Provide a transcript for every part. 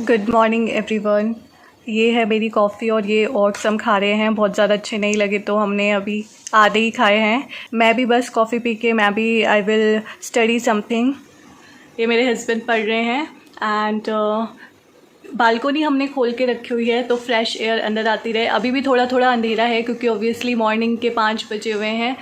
Good morning everyone. ये है मेरी कॉफ़ी और ये ओट्स हम खा रहे हैं। बहुत ज़्यादा अच्छे नहीं लगे तो हमने अभी आधे ही खाए हैं। मैं भी बस कॉफ़ी पी के आई विल स्टडी समथिंग। ये मेरे हस्बैंड पढ़ रहे हैं एंड बालकोनी हमने खोल के रखी हुई है तो फ्रेश एयर अंदर आती रहे। अभी भी थोड़ा थोड़ा अंधेरा है क्योंकि ऑब्वियसली मॉर्निंग के 5 बजे हुए हैं।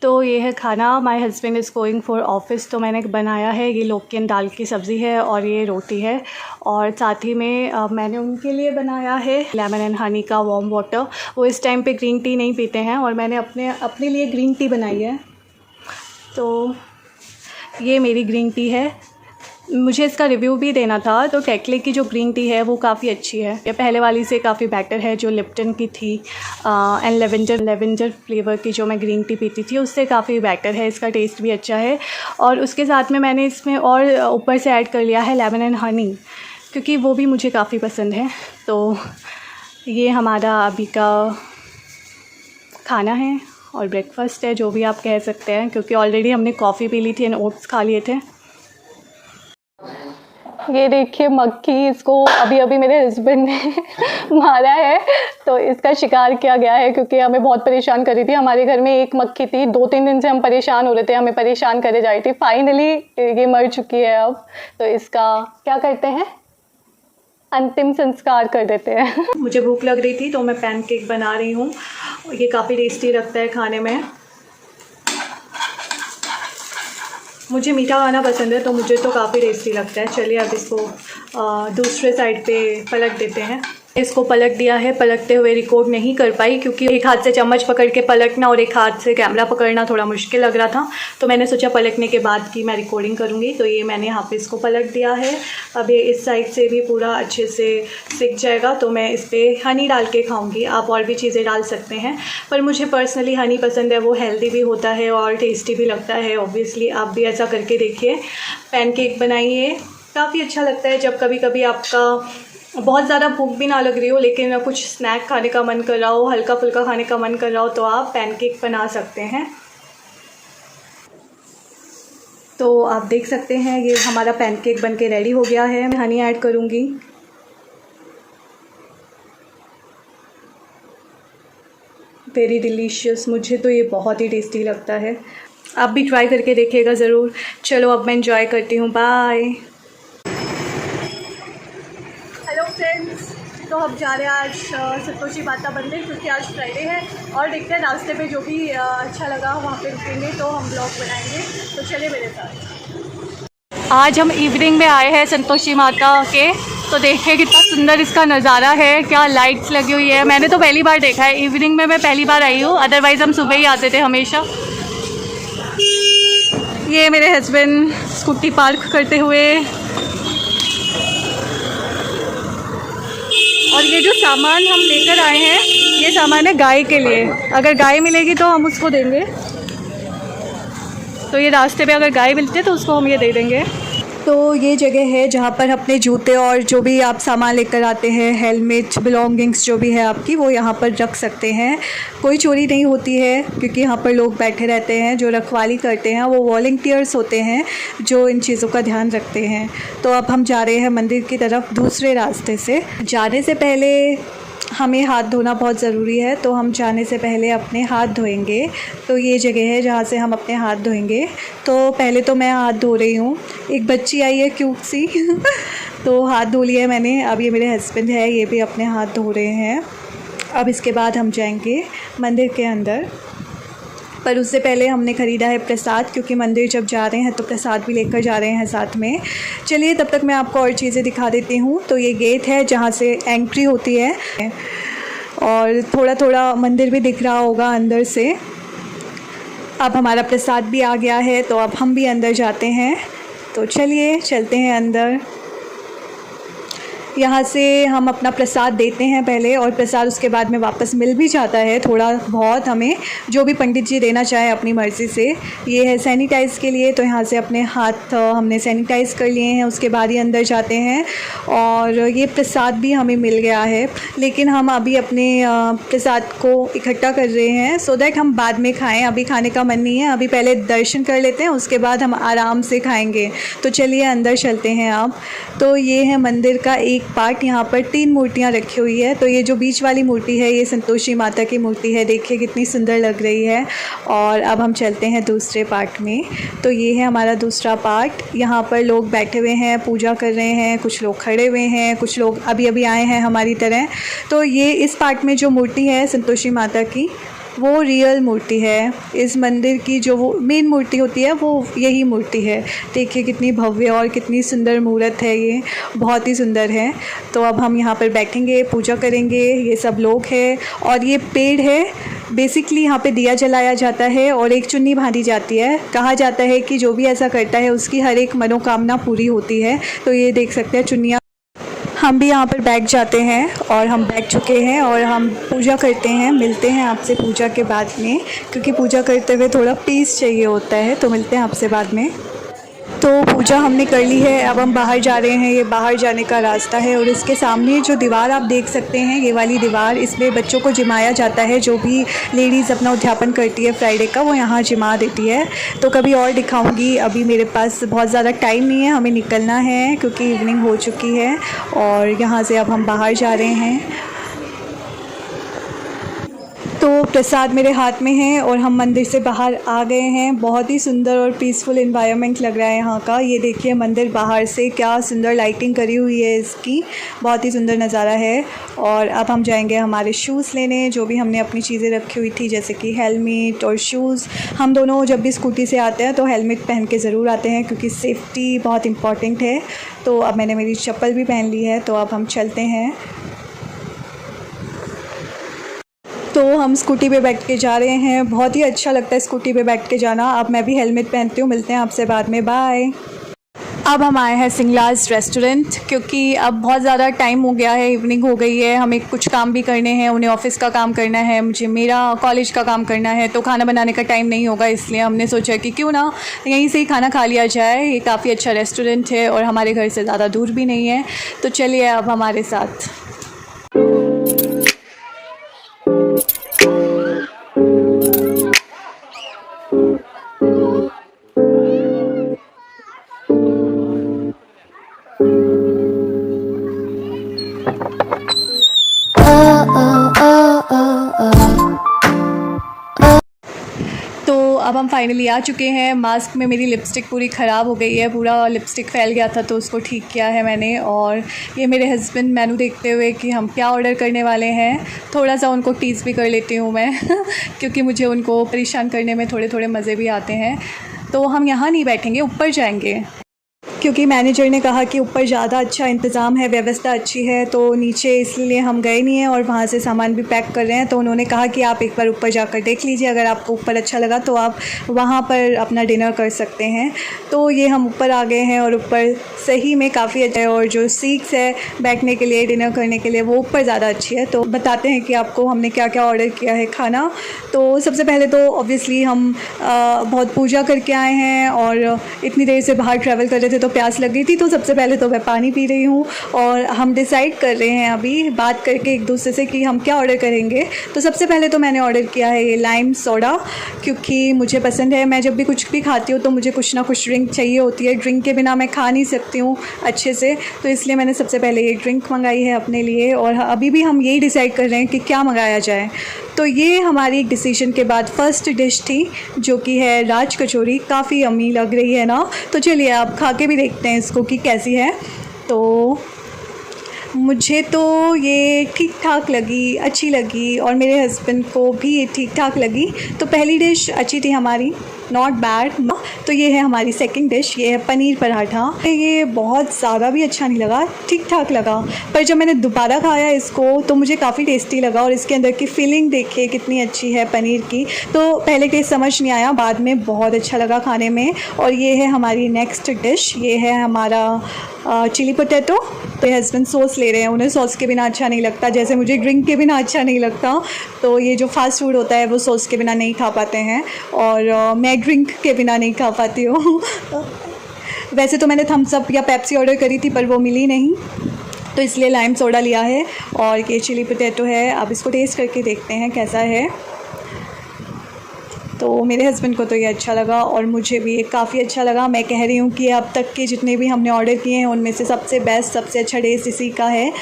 तो ये है खाना। My husband is going for office, तो मैंने बनाया है ये लौकी एंड दाल की सब्ज़ी है और ये रोटी है। और साथ ही में मैंने उनके लिए बनाया है लेमन एंड हनी का वार्म वाटर। वो इस टाइम पे ग्रीन टी नहीं पीते हैं और मैंने अपने लिए ग्रीन टी बनाई है। तो ये मेरी ग्रीन टी है। मुझे इसका रिव्यू भी देना था। तो टेटले की जो ग्रीन टी है वो काफ़ी अच्छी है। ये पहले वाली से काफ़ी बेटर है जो लिप्टन की थी एंड लेवेंडर फ्लेवर की जो मैं ग्रीन टी पीती थी उससे काफ़ी बेटर है। इसका टेस्ट भी अच्छा है और उसके साथ में मैंने इसमें और ऊपर से ऐड कर लिया है लेमन एंड हनी क्योंकि वो भी मुझे काफ़ी पसंद है। तो ये हमारा अभी का खाना है और ब्रेकफास्ट है, जो भी आप कह सकते हैं, क्योंकि ऑलरेडी हमने कॉफ़ी पी ली थी एंड ओट्स खा लिए थे। ये देखिए मक्खी, इसको अभी अभी मेरे हस्बैंड ने मारा है तो इसका शिकार किया गया है क्योंकि हमें बहुत परेशान कर रही थी। हमारे घर में एक मक्खी थी, 2-3 दिन से हम परेशान हो रहे थे, हमें परेशान करे जा रही थी। फाइनली ये मर चुकी है अब। तो इसका क्या करते हैं, अंतिम संस्कार कर देते हैं। मुझे भूख लग रही थी तो मैं पैनकेक बना रही हूँ। ये काफ़ी टेस्टी लगता है खाने में। मुझे मीठा खाना पसंद है तो मुझे तो काफ़ी टेस्टी लगता है। चलिए अब इसको दूसरे साइड पे पलट देते हैं। इसको पलट दिया है। पलटते हुए रिकॉर्ड नहीं कर पाई क्योंकि एक हाथ से चम्मच पकड़ के पलटना और एक हाथ से कैमरा पकड़ना थोड़ा मुश्किल लग रहा था। तो मैंने सोचा पलटने के बाद की मैं रिकॉर्डिंग करूँगी। तो ये मैंने यहाँ पे इसको पलट दिया है। अब ये इस साइड से भी पूरा अच्छे से सिक जाएगा तो मैं इस पर हनी डाल के खाऊँगी। आप और भी चीज़ें डाल सकते हैं पर मुझे पर्सनली हनी पसंद है। वो हेल्दी भी होता है और टेस्टी भी लगता है। ऑब्वियसली आप भी ऐसा करके देखिए, पैनकेक बनाइए। काफ़ी अच्छा लगता है जब कभी कभी आपका बहुत ज़्यादा भूख भी ना लग रही हो लेकिन कुछ स्नैक खाने का मन कर रहा हो, हल्का फुल्का खाने का मन कर रहा हो तो आप पैनकेक बना सकते हैं। तो आप देख सकते हैं ये हमारा पैनकेक बनके रेडी हो गया है। मैं हनी ऐड करूँगी। Very delicious. मुझे तो ये बहुत ही टेस्टी लगता है। आप भी ट्राई करके देखिएगा ज़रूर। चलो अब मैं एंजॉय करती हूँ। बाय। हेलो फ्रेंड्स, तो हम जा रहे हैं आज संतोषी माता मंदिर क्योंकि आज फ्राइडे है और देखते हैं रास्ते पे जो भी अच्छा लगा वहाँ पे रुकेंगे तो हम ब्लॉग बनाएंगे। तो चलिए मेरे साथ। आज हम इवनिंग में आए हैं संतोषी माता के, तो देखिए कितना सुंदर इसका नज़ारा है। क्या लाइट्स लगी हुई है। मैंने तो पहली बार देखा है, इवनिंग में मैं पहली बार आई हूँ। अदरवाइज़ हम सुबह ही आते थे हमेशा। ये मेरे हस्बैंड स्कूटी पार्क करते हुए। और ये जो सामान हम लेकर आए हैं ये सामान है गाय के लिए। अगर गाय मिलेगी तो हम उसको देंगे। तो ये रास्ते पे अगर गाय मिलती है तो उसको हम ये दे देंगे। तो ये जगह है जहाँ पर अपने जूते और जो भी आप सामान लेकर आते हैं, हेलमेट, बिलोंगिंग्स जो भी है आपकी, वो यहाँ पर रख सकते हैं। कोई चोरी नहीं होती है क्योंकि यहाँ पर लोग बैठे रहते हैं। जो रखवाली करते हैं वो वॉलंटियर्स होते हैं जो इन चीज़ों का ध्यान रखते हैं। तो अब हम जा रहे हैं मंदिर की तरफ दूसरे रास्ते से। जाने से पहले हमें हाथ धोना बहुत ज़रूरी है तो हम जाने से पहले अपने हाथ धोएंगे। तो ये जगह है जहाँ से हम अपने हाथ धोएंगे। तो पहले तो मैं हाथ धो रही हूँ। एक बच्ची आई है क्यूट सी तो हाथ धो लिया है मैंने। अब ये मेरे हस्बैंड है, ये भी अपने हाथ धो रहे हैं। अब इसके बाद हम जाएंगे मंदिर के अंदर। पर उससे पहले हमने ख़रीदा है प्रसाद क्योंकि मंदिर जब जा रहे हैं तो प्रसाद भी लेकर जा रहे हैं साथ में। चलिए तब तक मैं आपको और चीज़ें दिखा देती हूँ। तो ये गेट है जहाँ से एंट्री होती है और थोड़ा थोड़ा मंदिर भी दिख रहा होगा अंदर से। अब हमारा प्रसाद भी आ गया है तो अब हम भी अंदर जाते हैं। तो चलिए चलते हैं अंदर। यहाँ से हम अपना प्रसाद देते हैं पहले, और प्रसाद उसके बाद में वापस मिल भी जाता है थोड़ा बहुत हमें, जो भी पंडित जी देना चाहे अपनी मर्ज़ी से। ये है सैनिटाइज़ के लिए, तो यहाँ से अपने हाथ हमने सैनिटाइज़ कर लिए हैं, उसके बाद ही अंदर जाते हैं। और ये प्रसाद भी हमें मिल गया है, लेकिन हम अभी अपने प्रसाद को इकट्ठा कर रहे हैं सो दैट हम बाद में खाएँ। अभी खाने का मन नहीं है, अभी पहले दर्शन कर लेते हैं, उसके बाद हम आराम से खाएँगे। तो चलिए अंदर चलते हैं आप। तो ये है मंदिर का एक पार्ट, यहाँ पर 3 मूर्तियाँ रखी हुई है। तो ये जो बीच वाली मूर्ति है ये संतोषी माता की मूर्ति है, देखिए कितनी सुंदर लग रही है। और अब हम चलते हैं दूसरे पार्ट में। तो ये है हमारा दूसरा पार्ट, यहाँ पर लोग बैठे हुए हैं, पूजा कर रहे हैं, कुछ लोग खड़े हुए हैं, कुछ लोग अभी अभी आए हैं हमारी तरह। तो ये इस पार्ट में जो मूर्ति है संतोषी माता की, वो रियल मूर्ति है। इस मंदिर की जो वो मेन मूर्ति होती है वो यही मूर्ति है। देखिए कितनी भव्य और कितनी सुंदर मूर्त है, ये बहुत ही सुंदर है। तो अब हम यहाँ पर बैठेंगे, पूजा करेंगे, ये सब लोग हैं। और ये पेड़ है, बेसिकली यहाँ पे दिया जलाया जाता है और एक चुन्नी बांधी जाती है। कहा जाता है कि जो भी ऐसा करता है उसकी हर एक मनोकामना पूरी होती है। तो ये देख सकते हैं चुन्नियाँ। हम भी यहाँ पर बैठ जाते हैं और हम बैठ चुके हैं और हम पूजा करते हैं। मिलते हैं आपसे पूजा के बाद में, क्योंकि पूजा करते हुए थोड़ा पीस चाहिए होता है। तो मिलते हैं आपसे बाद में। तो पूजा हमने कर ली है, अब हम बाहर जा रहे हैं। ये बाहर जाने का रास्ता है और इसके सामने जो दीवार आप देख सकते हैं, ये वाली दीवार, इसमें बच्चों को जिमाया जाता है। जो भी लेडीज़ अपना उद्यापन करती है फ्राइडे का, वो यहाँ जिमा देती है। तो कभी और दिखाऊंगी, अभी मेरे पास बहुत ज़्यादा टाइम नहीं है, हमें निकलना है क्योंकि इवनिंग हो चुकी है। और यहाँ से अब हम बाहर जा रहे हैं। तो प्रसाद मेरे हाथ में है और हम मंदिर से बाहर आ गए हैं। बहुत ही सुंदर और पीसफुल एनवायरनमेंट लग रहा है यहाँ का। ये देखिए मंदिर बाहर से क्या सुंदर लाइटिंग करी हुई है इसकी, बहुत ही सुंदर नज़ारा है। और अब हम जाएंगे हमारे शूज़ लेने, जो भी हमने अपनी चीज़ें रखी हुई थी, जैसे कि हेलमेट और शूज़। हम दोनों जब भी स्कूटी से आते हैं तो हेलमेट पहन के ज़रूर आते हैं, क्योंकि सेफ्टी बहुत इम्पॉर्टेंट है। तो अब मैंने मेरी चप्पल भी पहन ली है, तो अब हम चलते हैं। तो हम स्कूटी पे बैठ के जा रहे हैं, बहुत ही अच्छा लगता है स्कूटी पे बैठ के जाना। अब मैं भी हेलमेट पहनती हूँ। मिलते हैं आपसे बाद में, बाय। अब हम आए हैं सिंगलाज रेस्टोरेंट, क्योंकि अब बहुत ज़्यादा टाइम हो गया है, इवनिंग हो गई है, हमें कुछ काम भी करने हैं। उन्हें ऑफ़िस का काम करना है, मुझे मेरा कॉलेज का काम करना है, तो खाना बनाने का टाइम नहीं होगा। इसलिए हमने सोचा कि क्यों ना यहीं से ही खाना खा लिया जाए। ये काफ़ी अच्छा रेस्टोरेंट है और हमारे घर से ज़्यादा दूर भी नहीं है। तो चलिए अब हमारे साथ। अब हम फाइनली आ चुके हैं। मास्क में मेरी लिपस्टिक पूरी ख़राब हो गई है, पूरा लिपस्टिक फैल गया था, तो उसको ठीक किया है मैंने। और ये मेरे हस्बैंड मेनू देखते हुए कि हम क्या ऑर्डर करने वाले हैं, थोड़ा सा उनको टीज़ भी कर लेती हूँ मैं क्योंकि मुझे उनको परेशान करने में थोड़े थोड़े मज़े भी आते हैं। तो हम यहाँ नहीं बैठेंगे, ऊपर जाएंगे, क्योंकि मैनेजर ने कहा कि ऊपर ज़्यादा अच्छा इंतज़ाम है, व्यवस्था अच्छी है। तो नीचे इसलिए हम गए नहीं हैं और वहाँ से सामान भी पैक कर रहे हैं। तो उन्होंने कहा कि आप एक बार ऊपर जाकर देख लीजिए, अगर आपको ऊपर अच्छा लगा तो आप वहाँ पर अपना डिनर कर सकते हैं। तो ये हम ऊपर आ गए हैं और ऊपर सही में काफ़ी अच्छा है, और जो सीट्स है बैठने के लिए, डिनर करने के लिए, वो ऊपर ज़्यादा अच्छी है। तो बताते हैं कि आपको हमने क्या क्या ऑर्डर किया है खाना। तो सबसे पहले तो ऑब्वियसली हम बहुत पूजा करके आए हैं और इतनी देर से बाहर ट्रैवल कर रहे थे तो प्यास लग गई थी। तो सबसे पहले तो मैं पानी पी रही हूँ और हम डिसाइड कर रहे हैं अभी बात करके एक दूसरे से कि हम क्या ऑर्डर करेंगे। तो सबसे पहले तो मैंने ऑर्डर किया है ये लाइम सोडा, क्योंकि मुझे पसंद है। मैं जब भी कुछ भी खाती हूँ तो मुझे कुछ ना कुछ ड्रिंक चाहिए होती है, ड्रिंक के बिना मैं खा नहीं सकती हूँ अच्छे से। तो इसलिए मैंने सबसे पहले ये ड्रिंक मंगाई है अपने लिए, और अभी भी हम यही डिसाइड कर रहे हैं कि क्या मंगाया जाए। तो ये हमारी एक डिसीजन के बाद फर्स्ट डिश थी, जो कि है राज कचौरी। काफ़ी यम्मी लग रही है ना। तो चलिए आप खा के भी देखते हैं इसको कि कैसी है। तो मुझे तो ये ठीक ठाक लगी, अच्छी लगी, और मेरे हस्बैंड को भी ये ठीक ठाक लगी। तो पहली डिश अच्छी थी हमारी। Not bad. तो ये है हमारी सेकंड डिश, ये है पनीर पराठा। ये बहुत ज़्यादा भी अच्छा नहीं लगा, ठीक ठाक लगा, पर जब मैंने दोबारा खाया इसको तो मुझे काफ़ी टेस्टी लगा। और इसके अंदर की फीलिंग देखिए कितनी अच्छी है पनीर की। तो पहले टेस्ट समझ नहीं आया, बाद में बहुत अच्छा लगा खाने में। और ये है हमारी नेक्स्ट डिश, ये है हमारा चिली पोटैटो। तो हस्बैंड सॉस ले रहे हैं, उन्हें सॉस के बिना अच्छा नहीं लगता, जैसे मुझे ड्रिंक के बिना अच्छा नहीं लगता। तो ये जो फास्ट फूड होता है वो सॉस के बिना नहीं खा पाते हैं, और मैं ड्रिंक के बिना नहीं खा पाती हूँ। वैसे तो मैंने थम्स अप या पेप्सी ऑर्डर करी थी पर वो मिली नहीं, तो इसलिए लाइम सोडा लिया है। और ये चिली पोटैटो है, अब इसको टेस्ट करके देखते हैं कैसा है। तो मेरे हस्बैंड को तो ये अच्छा लगा और मुझे भी ये काफ़ी अच्छा लगा। मैं कह रही हूँ कि अब तक के जितने भी हमने ऑर्डर किए हैं उनमें से सबसे बेस्ट, सबसे अच्छा टेस्ट इसी का है। तो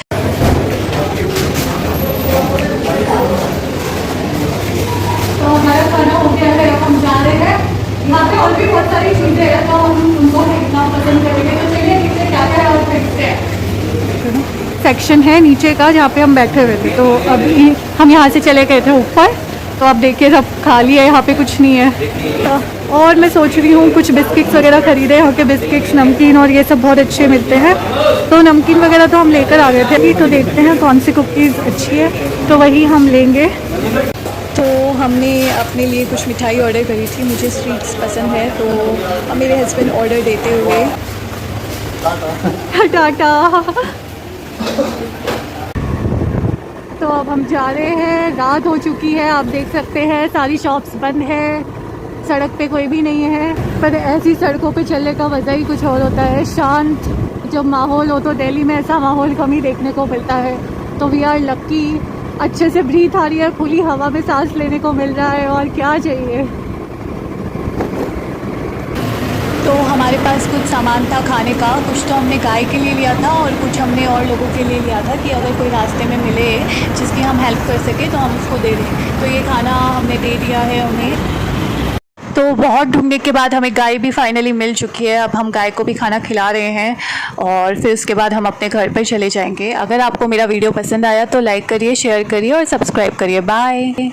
हमारा खाना हो गया है, हम जा रहे हैं। यहाँ पे और भी बहुत सारी चीज़ें हैं तो हम उनको देखना पसंद करेंगे। तो चलिए नीचे क्या क्या है और देखते हैं। सेक्शन है नीचे का जहाँ पे हम बैठे हुए थे, तो अभी हम यहाँ से चले गए थे ऊपर। तो आप देखिए सब खाली है, यहाँ पे कुछ नहीं है। और मैं सोच रही हूँ कुछ बिस्किट्स वगैरह ख़रीदे, यहाँ के बिस्किट्स, नमकीन और ये सब बहुत अच्छे मिलते हैं। तो नमकीन वगैरह तो हम लेकर आ गए थे, तो देखते हैं कौन सी कुकीज़ अच्छी है तो वही हम लेंगे। तो हमने अपने लिए कुछ मिठाई ऑर्डर करी थी, मुझे स्वीट्स पसंद है। तो मेरे हस्बैंड ऑर्डर देते हुए टाटा। तो अब हम जा रहे हैं, रात हो चुकी है, आप देख सकते हैं सारी शॉप्स बंद है, सड़क पे कोई भी नहीं है। पर ऐसी सड़कों पे चलने का मज़ा ही कुछ और होता है, शांत जब माहौल हो। तो दिल्ली में ऐसा माहौल कम ही देखने को मिलता है। तो वी आर लकी, अच्छे से ब्रीथ आ रही है, खुली हवा में सांस लेने को मिल रहा है, और क्या चाहिए। तो हमारे पास कुछ सामान था खाने का, कुछ तो हमने गाय के लिए लिया था और कुछ हमने और लोगों के लिए लिया था कि अगर कोई रास्ते में मिले जिसकी हम हेल्प कर सके तो हम उसको दे दें। तो ये खाना हमने दे दिया है उन्हें। तो बहुत ढूंढने के बाद हमें गाय भी फाइनली मिल चुकी है। अब हम गाय को भी खाना खिला रहे हैं और फिर उसके बाद हम अपने घर पर चले जाएंगे। अगर आपको मेरा वीडियो पसंद आया तो लाइक करिए, शेयर करिए और सब्सक्राइब करिए। बाय।